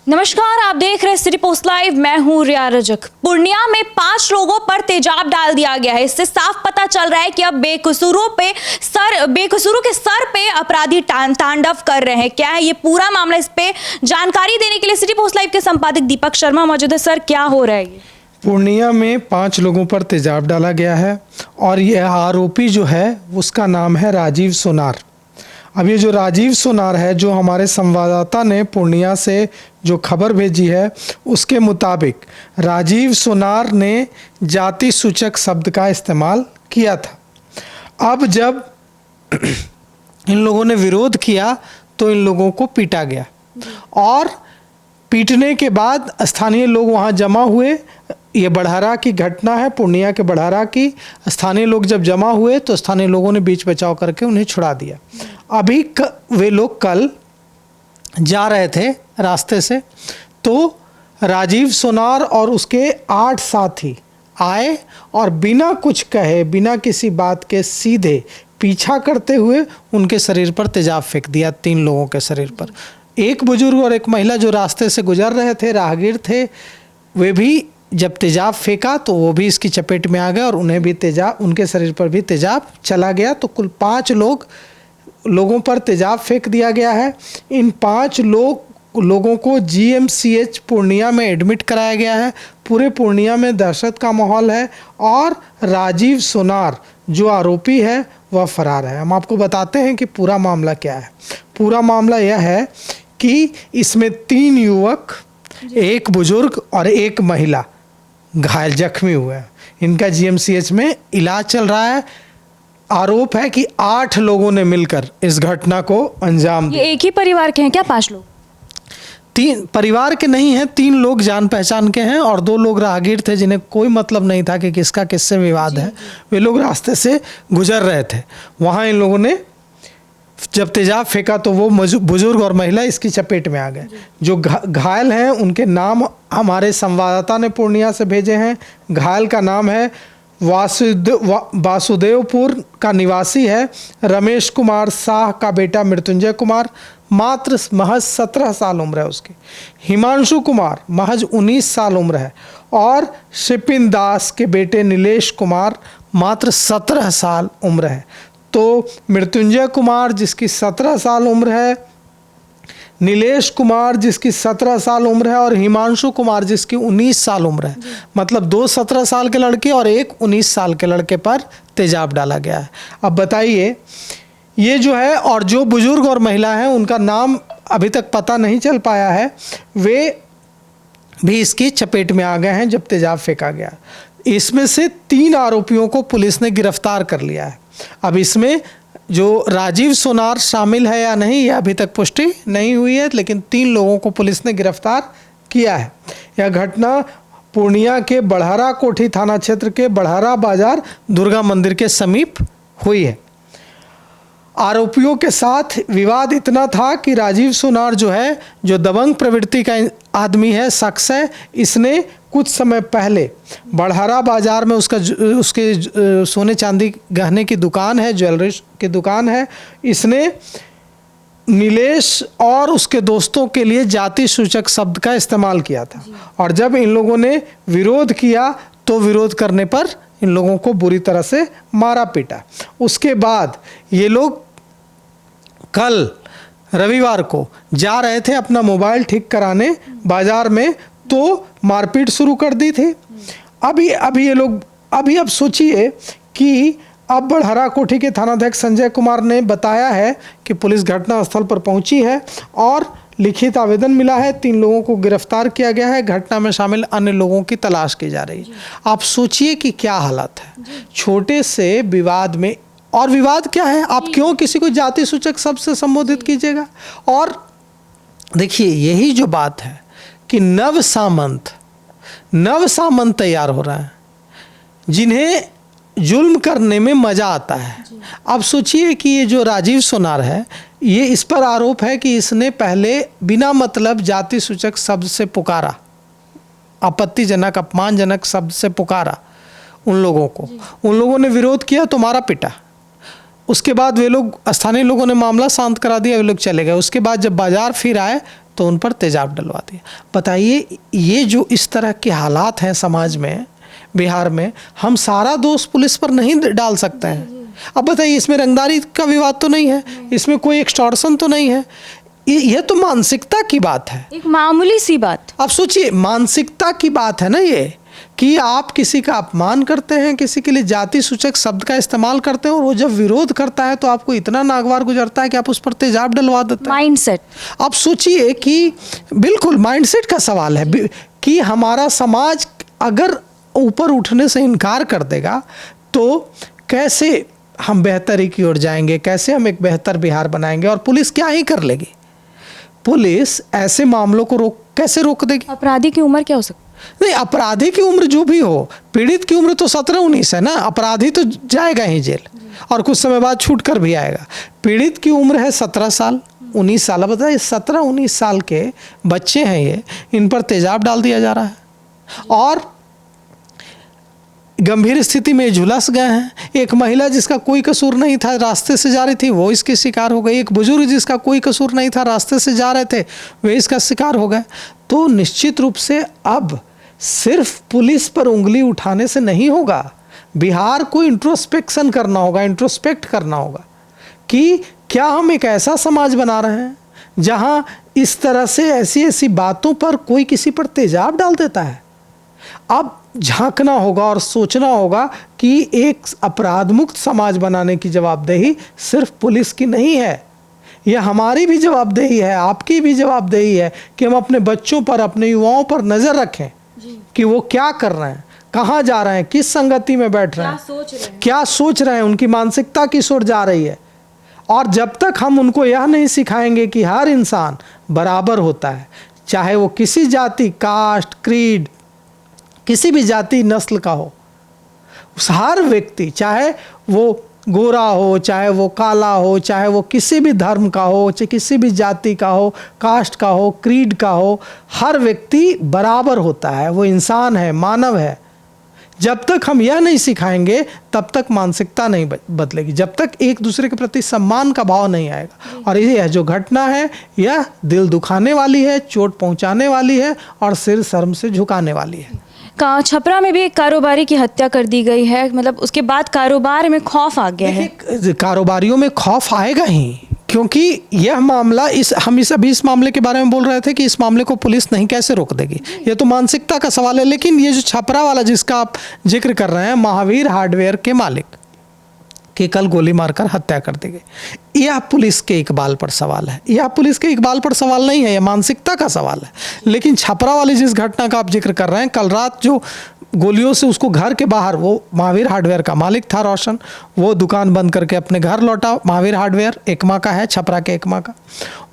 नमस्कार, आप देख रहे हैं सिटी पोस्ट लाइव। मैं हूं रिया रजक। पूर्णिया में 5 लोगों पर तेजाब डाल दिया गया है। इससे साफ पता चल रहा है कि अब बेकसूरों के सर पे अपराधी तांडव कर रहे हैं। क्या है ये पूरा मामला, इस पे जानकारी देने के लिए सिटी पोस्ट लाइव के संपादक दीपक शर्मा मौजूद है। सर, क्या हो रहा है ये? पूर्णिया में 5 लोगों पर तेजाब डाला गया है और यह आरोपी जो है उसका नाम है राजीव सोनार। अब ये जो राजीव सोनार है, जो हमारे संवाददाता ने पूर्णिया से जो खबर भेजी है उसके मुताबिक राजीव सोनार ने जाति सूचक शब्द का इस्तेमाल किया था। अब जब इन लोगों ने विरोध किया तो इन लोगों को पीटा गया और पीटने के बाद स्थानीय लोग वहाँ जमा हुए। ये बड़हरा की घटना है, पूर्णिया के बड़हरा की। स्थानीय लोग जब जमा हुए तो स्थानीय लोगों ने बीच बचाव करके उन्हें छुड़ा दिया। अभी वे लोग कल जा रहे थे रास्ते से, तो राजीव सोनार और उसके 8 साथी आए और बिना कुछ कहे, बिना किसी बात के सीधे पीछा करते हुए उनके शरीर पर तेजाब फेंक दिया। 3 लोगों के शरीर पर, एक बुजुर्ग और एक महिला जो रास्ते से गुजर रहे थे, राहगीर थे, वे भी जब तेजाब फेंका तो वो भी इसकी चपेट में आ गए और उन्हें भी तेजाब, उनके शरीर पर भी तेजाब चला गया। तो कुल 5 लोगों पर तेजाब फेंक दिया गया है। इन 5 लोगों को GMCH पूर्णिया में एडमिट कराया गया है। पूरे पूर्णिया में दहशत का माहौल है और राजीव सोनार जो आरोपी है वह फरार है। हम आपको बताते हैं कि पूरा मामला क्या है। पूरा मामला यह है कि इसमें 3 युवक, एक बुजुर्ग और एक महिला घायल जख्मी हुए हैं। इनका GMCH में इलाज चल रहा है। आरोप है कि 8 लोगों ने मिलकर इस घटना को अंजाम दिया। ये एक ही परिवार के हैं क्या 5 लोग? 3 परिवार के नहीं हैं, 3 लोग जान पहचान के हैं और 2 लोग राहगीर थे जिन्हें कोई मतलब नहीं था कि किसका किससे विवाद है। वे लोग रास्ते से गुजर रहे थे। वहाँ इन लोगों ने जब तेजाब फेंका तो वो बुजुर्ग और महिला इसकी चपेट में आ गए। जो घायल हैं उनके नाम हमारे संवाददाता ने पूर्णिया से भेजे हैं। घायल का नाम है वासुदेवपुर का निवासी है रमेश कुमार शाह का बेटा मृत्युंजय कुमार, महज 17 साल उम्र है उसकी। हिमांशु कुमार महज 19 साल उम्र है और शिपिन दास के बेटे नीलेश कुमार मात्र 17 साल उम्र है। तो मृत्युंजय कुमार जिसकी 17 साल उम्र है, नीलेश कुमार जिसकी 17 साल उम्र है और हिमांशु कुमार जिसकी 19 साल उम्र है, मतलब 2 17 साल के लड़के और एक 19 साल के लड़के पर तेजाब डाला गया है। अब बताइए, ये जो है और जो बुजुर्ग और महिला हैं उनका नाम अभी तक पता नहीं चल पाया है। वे भी इसकी चपेट में आ गए हैं जब तेजाब फेंका गया। इसमें से 3 आरोपियों को पुलिस ने गिरफ्तार कर लिया है। अब इसमें जो राजीव सोनार शामिल है या नहीं यह अभी तक पुष्टि नहीं हुई है, लेकिन 3 लोगों को पुलिस ने गिरफ्तार किया है। यह घटना पूर्णिया के बड़हरा कोठी थाना क्षेत्र के बड़हरा बाजार दुर्गा मंदिर के समीप हुई है। आरोपियों के साथ विवाद इतना था कि राजीव सोनार जो है, जो दबंग प्रवृत्ति का आदमी है, शख्स है, इसने कुछ समय पहले बड़हरा बाजार में उसके सोने चांदी गहने की दुकान है, ज्वेलरी की दुकान है। इसने नीलेश और उसके दोस्तों के लिए जाति सूचक शब्द का इस्तेमाल किया था और जब इन लोगों ने विरोध किया तो विरोध करने पर इन लोगों को बुरी तरह से मारा पीटा। उसके बाद ये लोग कल रविवार को जा रहे थे अपना मोबाइल ठीक कराने बाजार में, तो मारपीट शुरू कर दी थी। अब सोचिए कि अब बड़हरा कोठी के थानाध्यक्ष संजय कुमार ने बताया है कि पुलिस घटनास्थल पर पहुंची है और लिखित आवेदन मिला है। 3 लोगों को गिरफ्तार किया गया है। घटना में शामिल अन्य लोगों की तलाश की जा रही है। आप सोचिए कि क्या हालत है छोटे से विवाद में। और विवाद क्या है, आप क्यों किसी को जाति सूचक शब्द से संबोधित कीजिएगा। और देखिए, यही जो बात है कि नव सामंत तैयार हो रहा है जिन्हें जुल्म करने में मज़ा आता है। अब सोचिए कि ये जो राजीव सोनार है, ये इस पर आरोप है कि इसने पहले बिना मतलब जाति सूचक शब्द से पुकारा, आपत्तिजनक अपमानजनक शब्द से पुकारा उन लोगों को। उन लोगों ने विरोध किया तो मारा पिटा। उसके बाद वे लोग, स्थानीय लोगों ने मामला शांत करा दिया, वे लोग चले गए। उसके बाद जब बाजार फिर आए तो उन पर तेजाब डलवा दिया। बताइए, ये जो इस तरह के हालात हैं समाज में, बिहार में, हम सारा दोष पुलिस पर नहीं डाल सकते हैं। अब बताइए, इसमें रंगदारी का विवाद तो नहीं है, इसमें कोई एक्सटॉर्शन तो नहीं है, ये तो मानसिकता की बात है, एक मामूली सी बात। आप सोचिए, मानसिकता की बात है ना ये, कि आप किसी का अपमान करते हैं, किसी के लिए जाति सूचक शब्द का इस्तेमाल करते हैं, और वो जब विरोध करता है तो आपको इतना नागवार गुजरता है कि आप उस पर तेजाब डलवा देते हैं। माइंडसेट। आप सोचिए कि बिल्कुल माइंडसेट का सवाल है कि हमारा समाज अगर ऊपर उठने से इनकार कर देगा तो कैसे हम बेहतरी की ओर जाएंगे, कैसे हम एक बेहतर बिहार बनाएंगे। और पुलिस क्या ही कर लेगी, पुलिस ऐसे मामलों को कैसे रोक देगी। अपराधी की उम्र क्या हो सकती है? नहीं, अपराधी की उम्र जो भी हो, पीड़ित की उम्र तो 17-19 है ना, अपराधी तो जाएगा ही जेल और कुछ समय बाद छूट कर भी आएगा। पीड़ित की उम्र है 17 साल 19 साल। अब बताइए, 17-19 साल के बच्चे हैं ये, इन पर तेजाब डाल दिया जा रहा है और गंभीर स्थिति में झुलस गए हैं। एक महिला जिसका कोई कसूर नहीं था, रास्ते से जा रही थी, वो इसके शिकार हो गई। एक बुजुर्ग जिसका कोई कसूर नहीं था, रास्ते से जा रहे थे, वे इसका शिकार हो गए। तो निश्चित रूप से अब सिर्फ पुलिस पर उंगली उठाने से नहीं होगा, बिहार को इंट्रोस्पेक्शन करना होगा, इंट्रोस्पेक्ट करना होगा कि क्या हम एक ऐसा समाज बना रहे हैं जहां इस तरह से ऐसी ऐसी बातों पर कोई किसी पर तेजाब डाल देता है। अब झांकना होगा और सोचना होगा कि एक अपराध मुक्त समाज बनाने की जवाबदेही सिर्फ पुलिस की नहीं है, यह हमारी भी जवाबदेही है, आपकी भी जवाबदेही है कि हम अपने बच्चों पर, अपने युवाओं पर नज़र रखें कि वो क्या कर रहे हैं, कहाँ जा रहे हैं, किस संगति में बैठ रहे हैं, क्या सोच रहे हैं, उनकी मानसिकता किस ओर जा रही है। और जब तक हम उनको यह नहीं सिखाएंगे कि हर इंसान बराबर होता है, चाहे वो किसी जाति, कास्ट, क्रीड, किसी भी जाति नस्ल का हो, हर व्यक्ति, चाहे वो गोरा हो, चाहे वो काला हो, चाहे वो किसी भी धर्म का हो, चाहे किसी भी जाति का हो, कास्ट का हो, क्रीड का हो, हर व्यक्ति बराबर होता है, वो इंसान है, मानव है। जब तक हम यह नहीं सिखाएंगे तब तक मानसिकता नहीं बदलेगी, जब तक एक दूसरे के प्रति सम्मान का भाव नहीं आएगा। और यह जो घटना है, यह दिल दुखाने वाली है, चोट पहुंचाने वाली है और सिर शर्म से झुकाने वाली है। छपरा में भी एक कारोबारी की हत्या कर दी गई है, मतलब उसके बाद कारोबार में खौफ आ गया है। कारोबारियों में खौफ आएगा ही, क्योंकि यह मामला, हम अभी इस मामले के बारे में बोल रहे थे कि इस मामले को पुलिस नहीं कैसे रोक देगी, यह तो मानसिकता का सवाल है। लेकिन ये जो छपरा वाला जिसका आप जिक्र कर रहे हैं, महावीर हार्डवेयर के मालिक कि कल गोली मारकर हत्या कर दी गई, यह पुलिस के इकबाल पर सवाल है। यह पुलिस के इकबाल पर सवाल नहीं है, यह मानसिकता का सवाल है। लेकिन छपरा वाली जिस घटना का आप जिक्र कर रहे हैं, कल रात जो गोलियों से उसको घर के बाहर, वो महावीर हार्डवेयर का मालिक था रोशन, वो दुकान बंद करके अपने घर लौटा। महावीर हार्डवेयर एकमा का है, छपरा के एकमा का।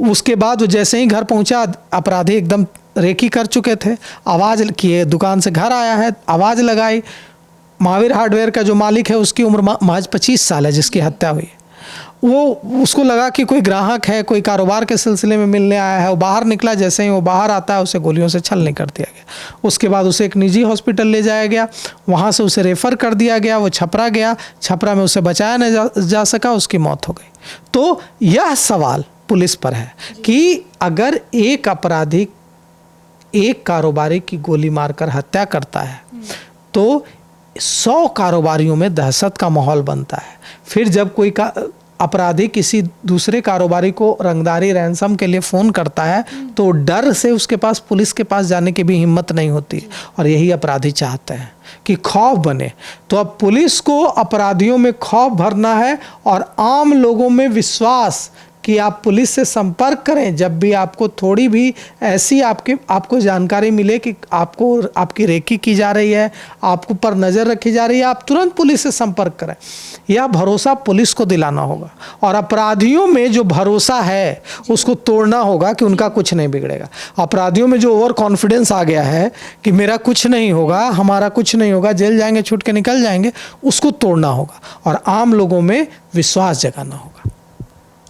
उसके बाद वो जैसे ही घर पहुंचा, अपराधी एकदम रेकी कर चुके थे, आवाज़ किए, दुकान से घर आया है, आवाज़ लगाई। महावीर हार्डवेयर का जो मालिक है उसकी उम्र महज 25 साल है, जिसकी हत्या हुई है। वो उसको लगा कि कोई ग्राहक है, कोई कारोबार के सिलसिले में मिलने आया है, वो बाहर निकला। जैसे ही वो बाहर आता है, उसे गोलियों से छलनी कर दिया गया। उसके बाद उसे एक निजी हॉस्पिटल ले जाया गया, वहाँ से उसे रेफ़र कर दिया गया। वो छपरा गया, छपरा में उसे बचाया नहीं जा सका, उसकी मौत हो गई। तो यह सवाल पुलिस पर है कि अगर एक अपराधी एक कारोबारी की गोली मारकर हत्या करता है तो 100 कारोबारियों में दहशत का माहौल बनता है। फिर जब कोई अपराधी किसी दूसरे कारोबारी को रंगदारी, रैंसम के लिए फ़ोन करता है तो डर से उसके पास, पुलिस के पास जाने की भी हिम्मत नहीं होती। और यही अपराधी चाहते हैं कि खौफ बने। तो अब पुलिस को अपराधियों में खौफ भरना है और आम लोगों में विश्वास कि आप पुलिस से संपर्क करें जब भी आपको थोड़ी भी ऐसी आपको जानकारी मिले कि आपकी रेकी की जा रही है, आपको पर नज़र रखी जा रही है, आप तुरंत पुलिस से संपर्क करें। यह भरोसा पुलिस को दिलाना होगा और अपराधियों में जो भरोसा है उसको तोड़ना होगा कि उनका कुछ नहीं बिगड़ेगा। अपराधियों में जो ओवर कॉन्फिडेंस आ गया है कि मेरा कुछ नहीं होगा, हमारा कुछ नहीं होगा, जेल जाएंगे, छूट के निकल जाएंगे, उसको तोड़ना होगा और आम लोगों में विश्वास जगाना होगा।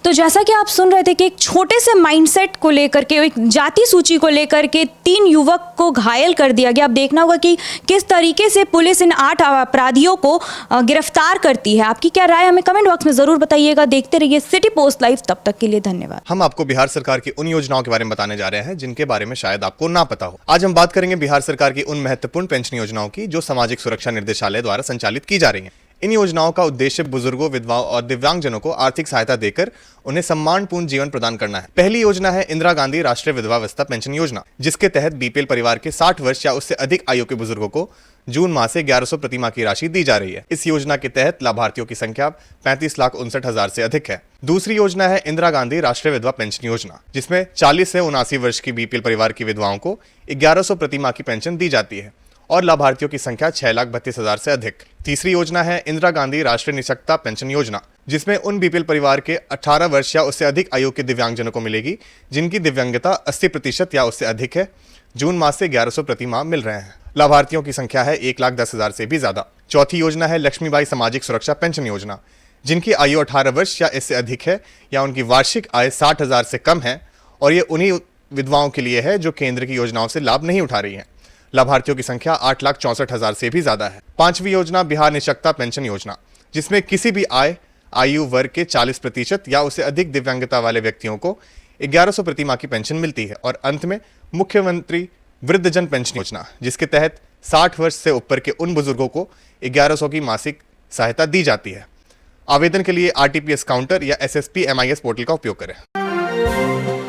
तो जैसा कि आप सुन रहे थे कि एक छोटे से माइंडसेट को लेकर के, एक जाति सूची को लेकर के 3 युवक को घायल कर दिया गया। अब देखना होगा कि किस तरीके से पुलिस इन 8 अपराधियों को गिरफ्तार करती है। आपकी क्या राय हमें कमेंट बॉक्स में जरूर बताइएगा। देखते रहिए सिटी पोस्ट लाइव, तब तक के लिए धन्यवाद। हम आपको बिहार सरकार की उन योजनाओं के बारे में बताने जा रहे हैं जिनके बारे में शायद आपको ना पता हो। आज हम बात करेंगे बिहार सरकार की उन महत्वपूर्ण पेंशन योजनाओं की जो सामाजिक सुरक्षा निर्देशालय द्वारा संचालित की जा रही हैं। इन योजनाओं का उद्देश्य बुजुर्गों, विधवाओं और दिव्यांगजनों को आर्थिक सहायता देकर उन्हें सम्मानपूर्ण जीवन प्रदान करना है। पहली योजना है इंदिरा गांधी राष्ट्रीय विधवावस्था पेंशन योजना, जिसके तहत बीपीएल परिवार के 60 वर्ष या उससे अधिक आयु के बुजुर्गों को जून माह से 1100 प्रति माह की राशि दी जा रही है। इस योजना के तहत लाभार्थियों की संख्या 35,59,000 से अधिक है। दूसरी योजना है इंदिरा गांधी राष्ट्रीय विधवा पेंशन योजना, जिसमें 40 से 79 वर्ष की बीपीएल परिवार की विधवाओं को 1100 प्रति माह की पेंशन दी जाती है और लाभार्थियों की संख्या 6,32,000 से अधिक। तीसरी योजना है इंदिरा गांधी राष्ट्रीय निःशक्तता पेंशन योजना, जिसमें उन बीपीएल परिवार के 18 वर्ष या उससे अधिक आयु के दिव्यांगजनों को मिलेगी जिनकी दिव्यांगता 80% या उससे अधिक है। जून माह से 1100 प्रति माह मिल रहे हैं। लाभार्थियों की संख्या है 1,10,000 से भी ज्यादा। चौथी योजना है लक्ष्मीबाई सामाजिक सुरक्षा पेंशन योजना, जिनकी आयु 18 वर्ष या इससे अधिक है या उनकी वार्षिक आय 60,000 से कम है और ये उन्हीं विधवाओं के लिए है जो केंद्र की योजनाओं से लाभ नहीं उठा रही हैं। लाभार्थियों की संख्या 8,64,000 से भी ज्यादा है। पांचवी योजना बिहार निःशक्तता पेंशन योजना, जिसमें किसी भी आयु वर्ग के 40% या उससे अधिक दिव्यांगता वाले व्यक्तियों को 1100 प्रति माह की पेंशन मिलती है। और अंत में मुख्यमंत्री वृद्धजन पेंशन योजना, जिसके तहत 60 वर्ष से ऊपर के उन बुजुर्गों को 1100 की मासिक सहायता दी जाती है। आवेदन के लिए RTPS काउंटर या SSP MIS पोर्टल का उपयोग करें।